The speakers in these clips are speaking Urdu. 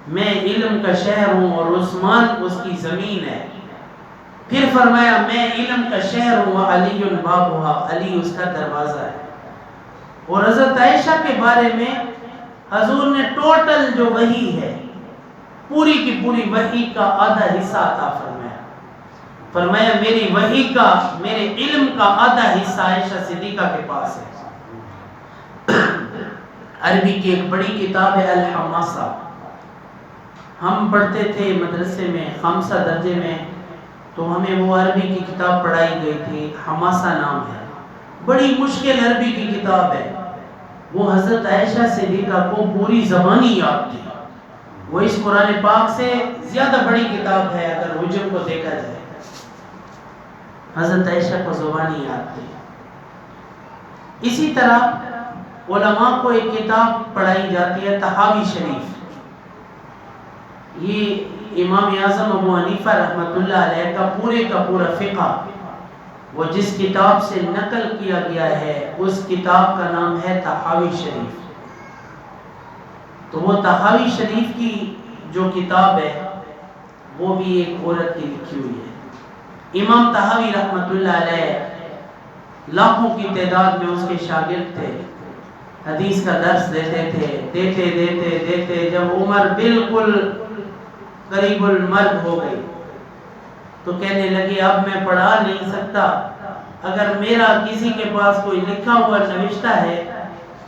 میں علم کا شہر ہوں اور عثمان اس کی زمین ہے۔ پھر فرمایا میں علم کا شہر ہوں علی بابھا، علی اس کا دروازہ ہے۔ اور حضرت عائشہ کے بارے میں حضور نے ٹوٹل جو وحی ہے، پوری کی پوری وحی کا آدھا حصہ عطا فرمایا۔ فرمایا میری وحی کا، میرے علم کا آدھا حصہ عائشہ صدیقہ کے پاس ہے۔ عربی کی ایک بڑی کتاب ہے الحماسہ، ہم پڑھتے تھے مدرسے میں خامسہ درجے میں، تو ہمیں وہ عربی کی کتاب پڑھائی گئی تھی، حماسہ نام ہے، بڑی مشکل عربی کی کتاب ہے۔ وہ حضرت عائشہ صدیقہ کو پوری زبانی یاد تھی۔ وہ اس قرآن پاک سے زیادہ بڑی کتاب ہے اگر حجم کو دیکھا جائے۔ حضرت عائشہ کو زبانی یاد تھی۔ اسی طرح علماء کو ایک کتاب پڑھائی جاتی ہے طحاوی شریف، یہ امام اعظم ابو حنیفہ رحمۃ اللہ علیہ کا پورا فقہ وہ جس کتاب سے نقل کیا گیا ہے، اس کتاب کا نام ہے طحاوی شریف۔ تو وہ طحاوی شریف کی جو کتاب ہے وہ بھی ایک عورت کی لکھی ہوئی ہے۔ امام طحاوی رحمۃ اللہ علیہ لاکھوں کی تعداد میں اس کے شاگرد تھے، حدیث کا درس دیتے تھے، دیتے جب عمر بالکل قریب المرگ ہو گئی تو کہنے لگے اب میں پڑھا نہیں سکتا، اگر میرا کسی کے پاس کوئی لکھا ہوا نوشتہ ہے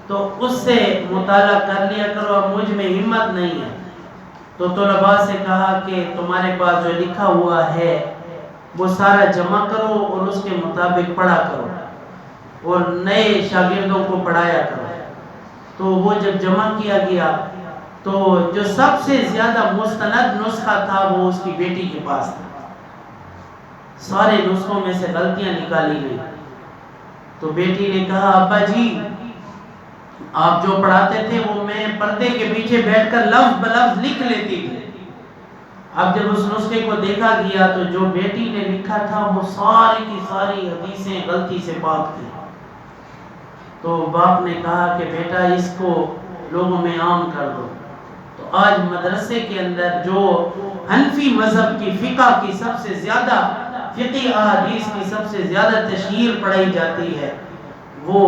تو اس سے مطالعہ کر لیا کرو، اب مجھ میں ہمت نہیں ہے۔ تو طلباء سے کہا کہ تمہارے پاس جو لکھا ہوا ہے وہ سارا جمع کرو اور اس کے مطابق پڑھا کرو اور نئے شاگردوں کو پڑھایا کرو۔ تو وہ جب جمع کیا گیا تو جو سب سے زیادہ مستند نسخہ تھا وہ اس کی بیٹی کے پاس تھا۔ سارے نسخوں میں سے غلطیاں نکالی گئی تو بیٹی نے کہا ابا جی آپ جو پڑھاتے تھے وہ میں پردے کے پیچھے بیٹھ کر لفظ بلفظ لکھ لیتی تھی۔ اب جب اس نسخے کو دیکھا گیا تو جو بیٹی نے لکھا تھا وہ ساری کی ساری حدیثیں غلطی سے پاک تھی۔ تو باپ نے کہا کہ بیٹا اس کو لوگوں میں عام کر دو۔ تو آج مدرسے کے اندر جو حنفی مذہب کی فقہ کی سب سے زیادہ فقہ احادیث کی سب سے زیادہ تشہیر پڑھائی جاتی ہے وہ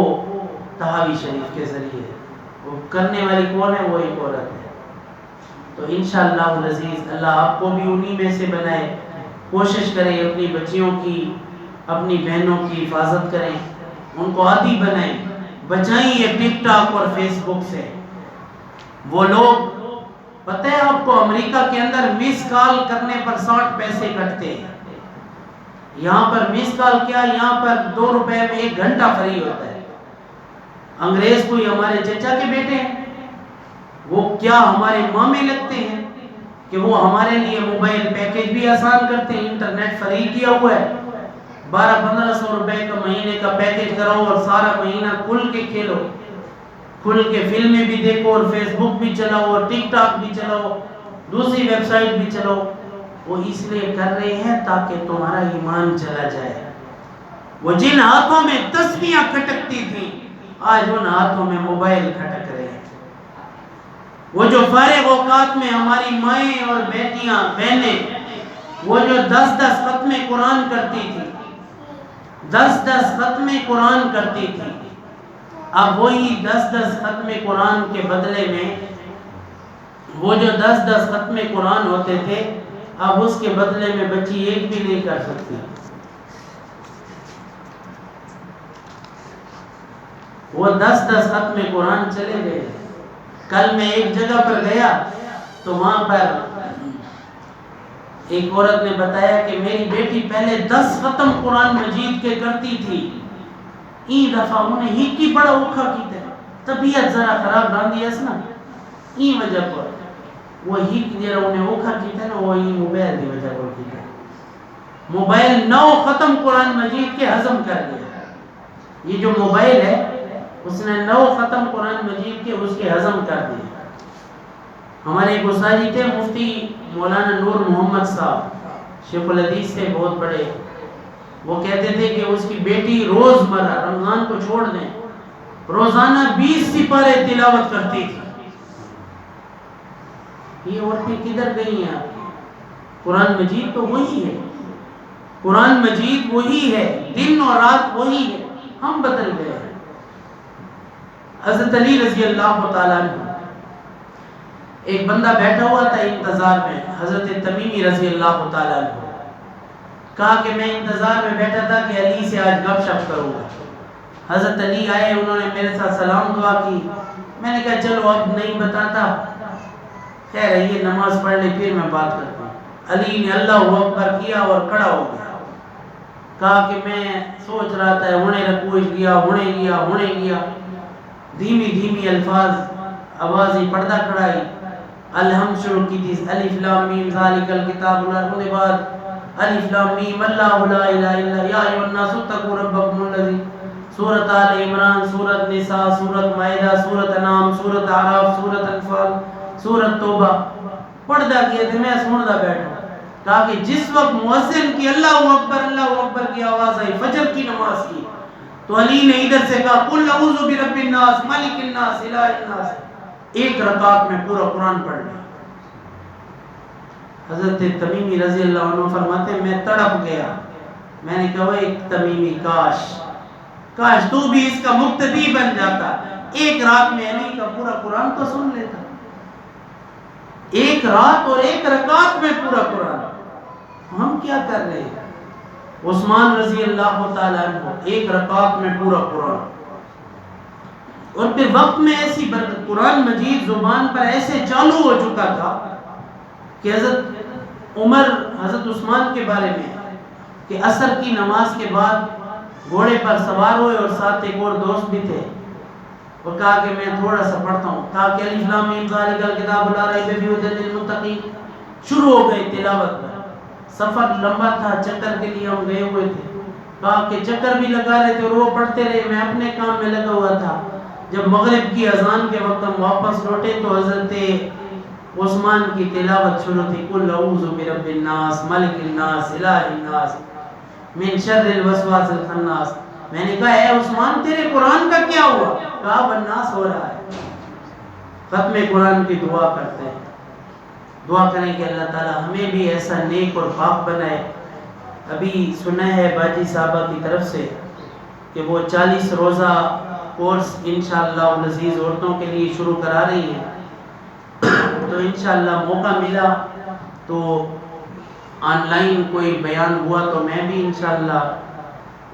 طحاوی شریف کے ذریعے ہے۔ وہ کرنے والی کون ہے؟ وہ ایک عورت ہے۔ تو انشاءاللہ العزیز اللہ آپ کو بھی انہی میں سے بنائے۔ کوشش کریں اپنی بچیوں کی، اپنی بہنوں کی حفاظت کریں، ان کو عادی بنائیں، بچائیں یہ ٹک ٹاک اور فیس بک سے۔ وہ لوگ پتہ ہے آپ کو امریکہ کے اندر مس کال کرنے پر 60 پیسے کٹتے ہیں، یہاں پر مس کال کیا، یہاں پر 2 روپے میں 1 گھنٹہ فری ہوتا ہے۔ انگریز کوئی ہمارے چچا کے بیٹے ہیں، وہ کیا ہمارے مامے لگتے ہیں کہ وہ ہمارے لیے موبائل پیکیج بھی آسان کرتے ہیں، انٹرنیٹ فری کیا ہوا ہے، 1200-1500 روپے کا مہینے کا پیکیج کراؤ اور سارا مہینہ کھل کے کھیلو، کھل کے فلمیں بھی دیکھو اور فیس بک بھی چلاؤ اور ٹک ٹاک بھی چلاؤ، دوسری ویب سائٹ بھی چلاؤ۔ وہ اس لیے کر رہے ہیں تاکہ تمہارا ایمان چلا جائے۔ وہ جن ہاتھوں میں تسبیحاں کھٹکتی تھیں آج ان ہاتھوں میں موبائل کھٹک رہے ہیں۔ وہ جو فارغ اوقات میں ہماری مائیں اور بیٹیاں بہنیں وہ جو 10 ختم قرآن کرتی تھی، 10 ختم قرآن کرتی تھی، اب وہی 10 ختم قرآن کے بدلے میں وہ جو 10 ختم قرآن ہوتے تھے اب اس کے بدلے میں بچی ایک بھی نہیں کر سکتی۔ وہ 10 ختم قرآن چلے گئے۔ کل میں ایک جگہ پر گیا تو وہاں پر ایک عورت نے بتایا کہ میری بیٹی پہلے 10 ختم قرآن مجید کے کرتی تھی، این دفعہ انہیں ہی کی بڑا اوکھا کی تھے، طبیعت ذرا خراب راندی ہے نا، این وجہ پر وہ ہی جرا انہیں اوکھا کی تھے نا، وہ ہی موبائل دی وجہ پر کی تھے۔ موبائل 9 ختم قرآن مجید کے ہضم کر گیا۔ یہ جو موبائل ہے اس نے 9 ختم قرآن مجید کے اس کے ہضم کر دیے۔ ہمارے ایک استاد تھے مفتی مولانا نور محمد صاحب، شیخ الحدیث تھے بہت بڑے، وہ کہتے تھے کہ اس کی بیٹی روزمرہ رمضان کو چھوڑ دیں روزانہ 20 سپارے تلاوت کرتی تھی۔ یہ عورتیں کدھر گئی ہیں؟ قرآن مجید تو وہی ہے، قرآن مجید وہی ہے، دن اور رات وہی ہے، ہم بدل گئے ہیں۔ حضرت علی رضی اللہ تعالیٰ عنہ، ایک بندہ بیٹھا ہوا تھا انتظار میں، حضرت تمیمی رضی اللہ تعالیٰ عنہ، کہا کہ میں انتظار میں بیٹھا تھا کہ علی سے آج گپ شپ کروں گا۔ حضرت علی آئے، انہوں نے میرے ساتھ سلام دعا کی، میں نے کہا چلو اب نہیں بتاتا، خیر ہے یہ نماز پڑھ لے پھر میں بات کرتا ہوں۔ علی نے اللہ اکبر کیا اور کھڑا ہو گیا، کہا کہ میں سوچ رہا تھا ہونے رکوع گیا، دھیمی دھیمی الفاظ آواز ہی پردہ کھڑائی، الحمد شروع کی تھی، الف لام میم ذالک الکتاب لا ریب فیہ، بعد الف لام میم اللہ لا الہ الا یا ایھا الناس اتقوا ربکم الذی، سورۃ آل عمران، سورۃ نساء، سورۃ مائدہ، سورۃ انعام، سورۃ اعراف، سورۃ انفال، سورۃ توبہ پڑھدا گیا تھے، میں سندا بیٹھا، کہا کہ جس وقت مؤذن کی اللہ اکبر کی آواز آئی، فجر کی نماز کی، تو علی نے ادھر سے کہا قل اعوذ برب الناس ملک الناس الہ الناس، ایک رکعت میں پورا قرآن پڑھ لیا۔ حضرت تمیمی رضی اللہ عنہ فرماتے ہیں میں تڑپ گیا، میں نے کہا ایک تمیمی کاش تو بھی اس کا مقتدی بن جاتا، ایک رات میں علی کا پورا قرآن تو سن لیتا، ایک رات اور ایک رکعت میں پورا قرآن۔ ہم کیا کر رہے ہیں؟ عثمان رضی اللہ تعالیٰ عنہ ایک رکعت میں پورا قرآن، اور پھر وقت میں ایسی برکت، قرآن مجید زبان پر ایسے چالو ہو چکا تھا کہ حضرت عمر، حضرت عثمان کے بارے میں کہ عصر کی نماز کے بعد گھوڑے پر سوار ہوئے اور ساتھ ایک اور دوست بھی تھے، اور کہا کہ میں تھوڑا سا پڑھتا ہوں، کہا کہ الف لام میم ذالک الکتاب لا ریب فیہ ھدی للمتقین، شروع ہو گئے تلاوت پر۔ سفر لمبا تھا، چکر کے لیے ہم گئے ہوئے تھے، کہا کہ چکر بھی لگا رہے تھے اور وہ پڑھتے رہے، میں اپنے کام میں لگا ہوا تھا۔ جب مغرب کی اذان کے وقت ہم واپس لوٹے تو حضرت عثمان کی تلاوت شروع تھی، قل اعوذ برب الناس ملک الناس الہ الناس من شر الوسواس الخناس۔ میں نے کہا اے عثمان تیرے قرآن کا کیا ہوا؟ کہا بالناس ہو رہا ہے۔ ختم قرآن کی دعا کرتے ہیں، دعا کریں کہ اللہ تعالی ہمیں بھی ایسا نیک اور پاک بنائے۔ ابھی سنا ہے باجی صاحبہ کی طرف سے کہ وہ 40 روزہ کورس انشاءاللہ العزیز عورتوں کے لیے شروع کرا رہی ہیں، تو انشاءاللہ موقع ملا تو آن لائن کوئی بیان ہوا تو میں بھی انشاءاللہ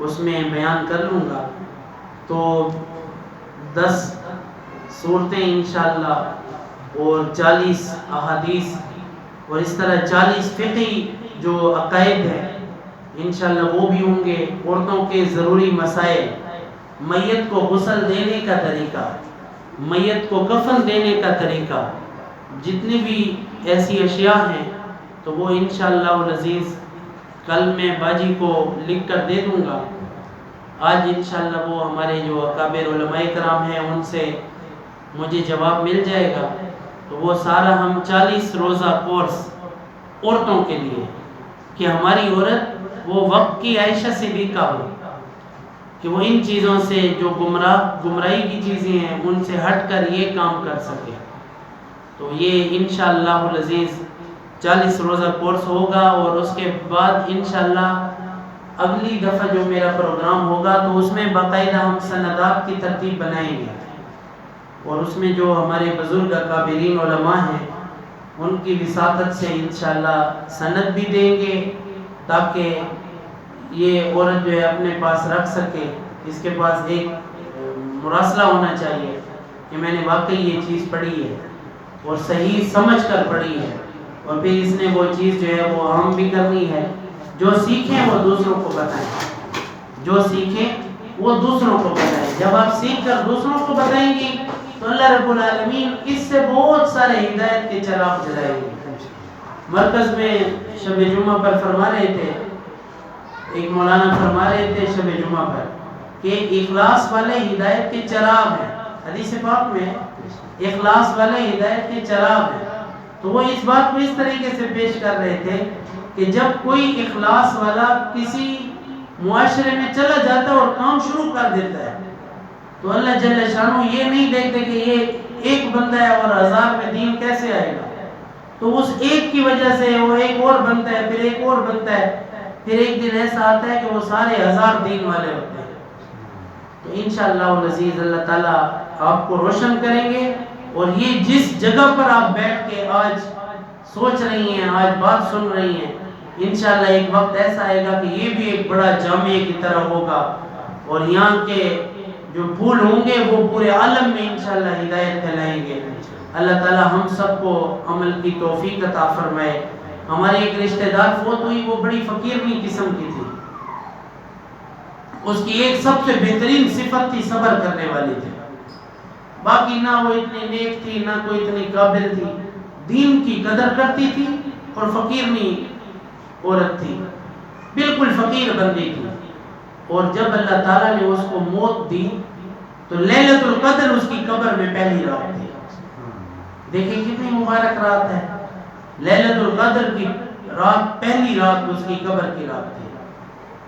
اس میں بیان کر لوں گا۔ تو 10 صورتیں انشاءاللہ اور 40 احادیث اور اس طرح 40 فقہی جو عقائد ہیں انشاءاللہ وہ بھی ہوں گے۔ عورتوں کے ضروری مسائل، میت کو غسل دینے کا طریقہ، میت کو کفن دینے کا طریقہ، جتنی بھی ایسی اشیاء ہیں تو وہ انشاءاللہ العزیز کل میں باجی کو لکھ کر دے دوں گا۔ آج انشاءاللہ وہ ہمارے جو اکابر علماء کرام ہیں ان سے مجھے جواب مل جائے گا، تو وہ سارا ہم 40 روزہ کورس عورتوں کے لیے کہ ہماری عورت وہ وقت کی عائشہ سے بھی کا ہو، کہ وہ ان چیزوں سے جو گمراہی کی چیزیں ہیں ان سے ہٹ کر یہ کام کر سکے۔ تو یہ انشاءاللہ العزیز 40 روزہ کورس ہوگا، اور اس کے بعد انشاءاللہ اگلی دفعہ جو میرا پروگرام ہوگا تو اس میں باقاعدہ ہم سندات کی ترتیب بنائیں گے، اور اس میں جو ہمارے بزرگ اکابرین علماء ہیں ان کی وساطت سے انشاءاللہ سند بھی دیں گے، تاکہ یہ عورت جو ہے اپنے پاس رکھ سکے۔ اس کے پاس ایک مراسلہ ہونا چاہیے کہ میں نے واقعی یہ چیز پڑھی ہے اور صحیح سمجھ کر پڑھی ہے، اور پھر اس نے وہ چیز جو ہے وہ عام بھی کرنی ہے۔ جو سیکھیں وہ دوسروں کو بتائیں، جو سیکھیں وہ دوسروں کو بتائیں۔ جب آپ سیکھ کر دوسروں کو بتائیں گی تو اللہ رب العالمین اس سے بہت سارے ہدایت کے چراغ جلائیں گے۔ مرکز میں شب جمعہ پر فرما رہے تھے، ایک مولانا فرما رہے تھے شب جمعہ پر کہ اخلاص والے ہدایت کے چراغ ہیں، حدیث پاک میں اخلاص والے ہدایت کے چراغ ہیں۔ تو وہ اس بات کو اس طریقے سے پیش کر رہے تھے کہ جب کوئی اخلاص والا کسی معاشرے میں چلا جاتا ہے اور کام شروع کر دیتا ہے تو اللہ جل شانہ یہ نہیں دیکھتے کہ یہ ایک بندہ ہے اور 1000 میں دین کیسے آئے گا، تو اس ایک کی وجہ سے وہ ایک اور بنتا ہے، پھر ایک اور بنتا ہے، پھر ایک دن ایسا آتا ہے کہ وہ سارے 1000 دین والے ہوتے ہیں۔ تو انشاءاللہ العزیز اللہ تعالیٰ آپ کو روشن کریں گے، اور یہ جس جگہ پر آپ بیٹھ کے آج سوچ رہی ہیں، آج بات سن رہی ہیں، انشاءاللہ ایک وقت ایسا آئے گا کہ یہ بھی ایک بڑا جامعہ کی طرح ہوگا، اور یہاں کے جو پھول ہوں گے وہ پورے عالم میں انشاءاللہ ہدایت پھیلائیں گے۔ اللہ تعالی ہم سب کو عمل کی توفیق عطا فرمائے۔ ہماری ایک رشتہ دار فوت ہوئی، وہ بڑی فقیرنی قسم کی تھی، اس کی ایک سب سے بہترین صفت تھی صبر کرنے والی تھی، باقی نہ وہ اتنی نیک تھی نہ کوئی اتنی قابل تھی، دین کی قدر کرتی تھی اور فقیرنی عورت تھی، بالکل فقیر بندی تھی۔ اور جب اللہ تعالیٰ نے اس کو موت دی تو لیلۃ القدر اس کی قبر میں پہلی رات تھی۔ دیکھیں کتنی مبارک رات ہے، لیلۃ القدر کی رات، پہلی رات اس کی قبر کی رات تھی،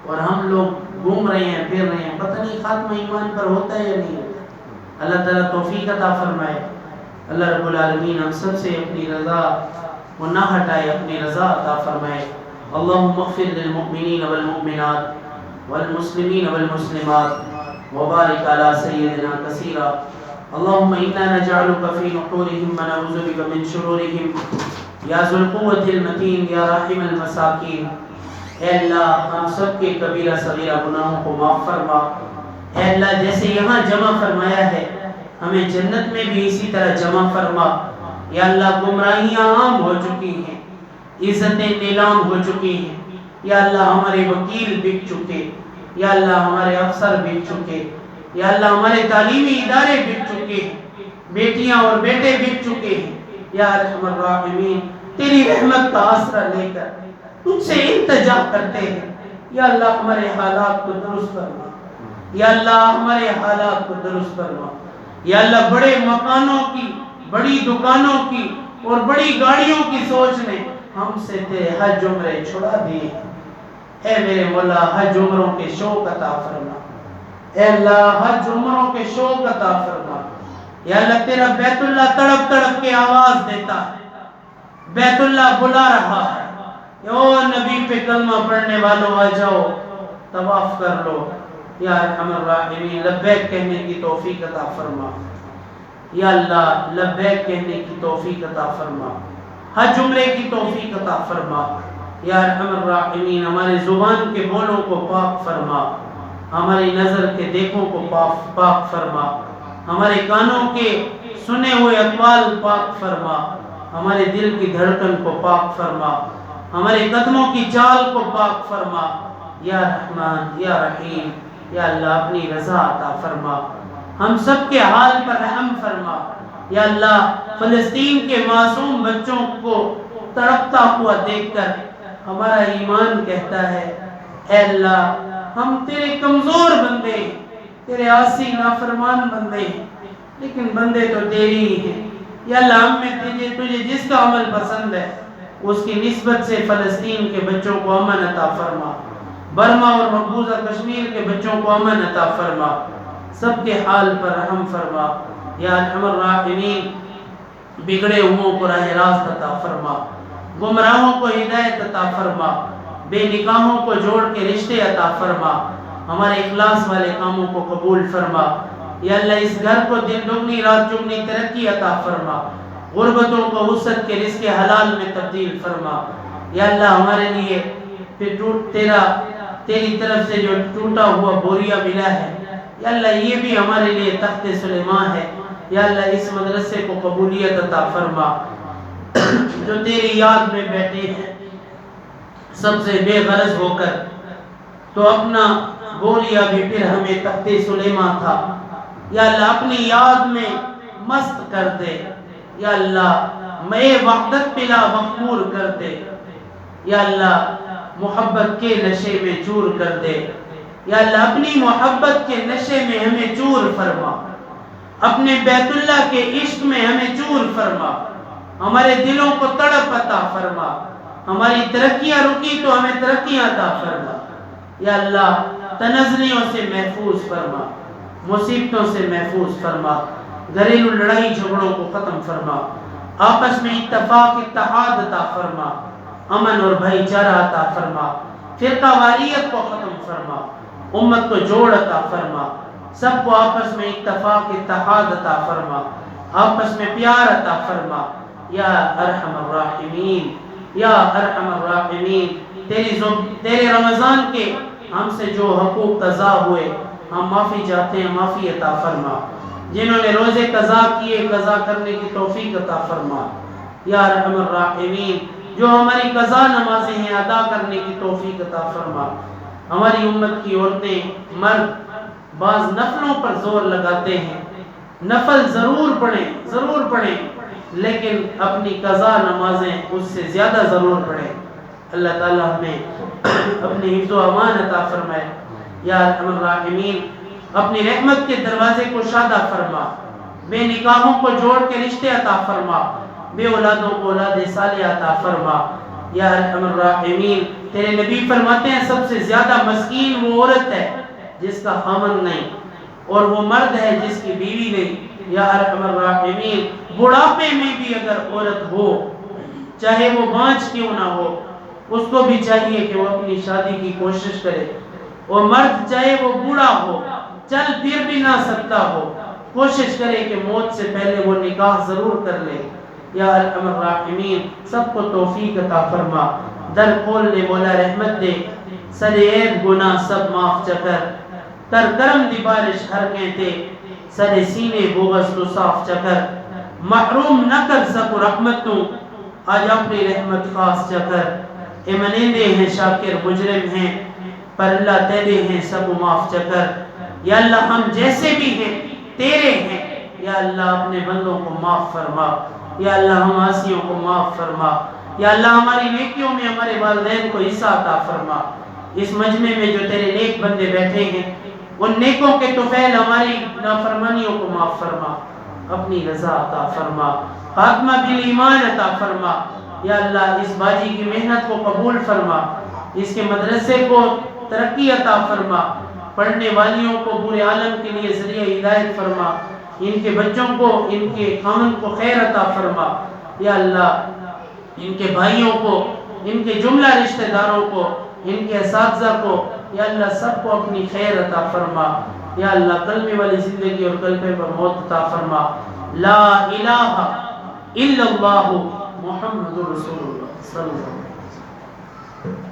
اور ہم لوگ گھوم رہے ہیں، پھر رہے ہیں، پتہ نہیں خاتمہ ایمان پر ہوتا ہے یا نہیں ہوتا۔ اللہ تعالیٰ توفیق عطا فرمائے۔ اللہ رب العالمین ہم سب سے اپنی رضا کو نہ ہٹائے، اپنی رضا عطا فرمائے۔ اللہم اغفر للمؤمنین والمؤمنات والمسلمین والمسلمات وبارک علی سیدنا کثیرا۔ اللہم انا نجعلک فی نحورہم ونعوذ بک من شرورہم یا ذو القوة المتین یا راحم المساکین۔ اے اللہ ہم سب کے کبیرہ صغیرہ گناہوں کو معاف فرما۔ اے اللہ جیسے یہاں جمع فرمایا ہے ہمیں جنت میں بھی اسی طرح جمع فرما۔ یا اللہ گمراہیاں عام ہو چکی ہیں، عزتیں نیلام ہو چکی ہیں، یا اللہ ہمارے وکیل بک چکے، یا اللہ ہمارے افسر بک چکے، یا اللہ ہمارے تعلیمی ادارے بک چکے ہیں، بیٹیاں اور بیٹے بک چکے ہیں۔ یا ارحم الراحمین تیری رحمت کا آسرا لے کر تجھ سے التجا کرتے ہیں، یا اللہ ہمارے حالات کو درست فرما، یا اللہ ہمارے حالات کو درست فرما۔ یا اللہ بڑے مکانوں کی، بڑی دکانوں کی اور بڑی گاڑیوں کی سوچ نے ہم سے تیرے حج عمرے چھڑا دیے۔ اے میرے مولا حج عمروں کے شوق عطا فرما، اے اللہ حج عمروں کے شوق عطا فرما۔ یا اللہ تیرا بیت اللہ تڑپ تڑپ کے آواز دیتا ہے، بیت اللہ بلا رہا ہے، او نبی پہ کلمہ پڑھنے والوں آ جاؤ طواف کر لو۔ یا ارحم الراحمین لبیک کہنے کی توفیق عطا فرما، یا اللہ لبیک کہنے کی توفیق عطا فرما، حج عمرے کی توفیق عطا فرما۔ یا ارحم الراحمین ہمارے زبان کے بولوں کو پاک فرما، ہماری نظر کے دیکھوں کو پاک فرما، ہمارے کانوں کے سنے ہوئے اقوال پاک فرما، ہمارے دل کی دھڑکن کو پاک فرما، ہمارے قدموں کی چال کو پاک فرما۔ یا رحمان یا رحیم یا اللہ اپنی رضا عطا فرما، ہم سب کے حال پر رحم فرما۔ یا اللہ فلسطین کے معصوم بچوں کو تڑپتا ہوا دیکھ کر ہمارا ایمان کہتا ہے اے اللہ ہم تیرے کمزور بندے ہیں، تیرے عاصی نافرمان بندے ہیں، لیکن بندے تو تیری ہی ہیں۔ یا اللہ ہم میں تجھے جس کا عمل پسند ہے اس کی نسبت سے فلسطین کے بچوں کو امن عطا فرما، برما اور مقبوضہ کشمیر کے بچوں کو امن عطا فرما، سب کے حال پر رحم فرما۔ یا ارحم الراحمین بگڑے ہوئوں کو راہ راست عطا فرما، گمراہوں کو ہدایت عطا فرما، بے نکاحوں کو جوڑ کے رشتے عطا فرما، ہمارے اخلاص والے کاموں کو قبول فرما۔ یا اللہ اس گھر کو دن دگنی رات چگنی ترقی عطا فرما، غربتوں کو وسعت کے رزق حلال میں تبدیل فرما۔ یا اللہ ہمارے لیے پھر تیری طرف سے جو ٹوٹا ہوا بوریا ملا ہے، یا اللہ یہ بھی ہمارے لیے تخت سلیمان ہے۔ یا اللہ اس مدرسے کو قبولیت عطا فرما، جو تیری یاد میں بیٹھے ہیں سب سے بے غرض ہو کر، تو اپنا بوریا بھی پھر ہمیں تخت سلیمان تھا، یا اللہ اپنی یاد میں مست کر دے، یا اللہ میں وحدت پلا مخمور کر دے، یا اللہ محبت کے نشے میں چور کر دے، یا اللہ اپنی محبت کے نشے میں ہمیں چور فرما، اپنے بیت اللہ کے عشق میں ہمیں چور فرما، ہمارے دلوں کو تڑپ عطا فرما، ہماری ترقیاں رکی تو ہمیں ترقیاں عطا فرما۔ یا اللہ تنزلیوں سے محفوظ فرما، مصیبتوں سے محفوظ فرما، گھریلو لڑائی جھگڑوں کو ختم فرما، آپس میں اتفاق اتحاد عطا فرما، امن اور بھائی چارہ عطا فرما، فرقہ واریت کو ختم فرما، امت کو جوڑ عطا فرما، سب کو آپس میں اتفاق اتحاد عطا فرما، آپس میں پیار عطا فرما یا ارحم الراحمین یا ارحم الراحمین۔ تیرے رمضان کے ہم سے جو حقوق قضا ہوئے ہم معافی چاہتے ہیں، معافی عطا فرما۔ جنہوں نے روزے قضا کیے قضا کرنے کی توفیق عطا فرما یا ارحم الراحمین۔ جو ہماری قضا نمازیں ہیں ادا کرنے کی توفیق عطا فرما۔ ہماری امت کی عورتیں مرد بعض نفلوں پر زور لگاتے ہیں، نفل ضرور پڑھیں لیکن اپنی قضا نمازیں اس سے زیادہ ضرور پڑھیں۔ اللہ تعالی ہمیں اپنی حفظ و امان عطا فرمائے یا ارحم الراحمین۔ اپنی رحمت کے دروازے کو شادہ فرما، بے نکاحوں کو جوڑ کے رشتے عطا فرما، بے اولادوں کو اولاد صالحہ عطا فرما یا ارحم الراحمین۔ تیرے نبی فرماتے ہیں سب سے زیادہ مسکین وہ عورت ہے جس کا خامن نہیں، اور وہ مرد ہے جس کی بیوی نہیں یا ارحم الراحمین۔ بڑھاپے میں بھی اگر عورت ہو چاہے وہ بانجھ کیوں نہ ہو، اس کو بھی چاہیے کہ وہ اپنی شادی کی کوشش کرے، اور مرد چاہے وہ بوڑھا ہو چل پھر بھی نہ سکتا ہو، کوشش کرے کہ موت سے پہلے وہ نکاح ضرور کر لے یا ارحم الراحمین۔ سب کو توفیق عطا فرما، در کھول دے مولا رحمت دے، سر عیب گناہ سب معاف چکر، کر کرم دی بارش ہر کہتے، سر سینے بغض تو صاف چکر، محروم نہ کر سکو رحمت تو آج اپنی رحمت خاص چکر، اے منندے ہیں شاکر مجرم ہیں پر اللہ تیرے ہیں سب معاف چکر۔ یا اللہ ہم جیسے بھی ہیں تیرے ہیں، یا اللہ اپنے بندوں کو معاف فرما، یا اللہ ہم عاصیوں کو معاف فرما، یا اللہ ہماری نیکیوں میں ہمارے والدین کو حصہ عطا فرما۔ اس مجمع میں جو تیرے نیک بندے بیٹھے ہیں ان نیکوں کے طفیل ہماری نافرمانیوں کو معاف فرما، اپنی رضا عطا فرما، خاتمہ بالایمان عطا فرما۔ یا اللہ اس باجی کی محنت کو قبول فرما، اس کے مدرسے کو ترقی عطا فرما، پڑھنے والیوں کو پورے عالم کے لیے ذریعہ ہدایت فرما، ان کے بچوں کو ان کے خاوند کو خیر عطا فرما۔ یا اللہ ان کے بھائیوں کو، ان کے جملہ رشتہ داروں کو، ان کے اساتذہ کو، یا اللہ سب کو اپنی خیر عطا فرما۔ یا اللہ کلمے والی زندگی اور کلمے پر موت عطا فرما۔ لا الہ الا اللہ محمد رسول اللہ صلی اللہ علیہ وسلم۔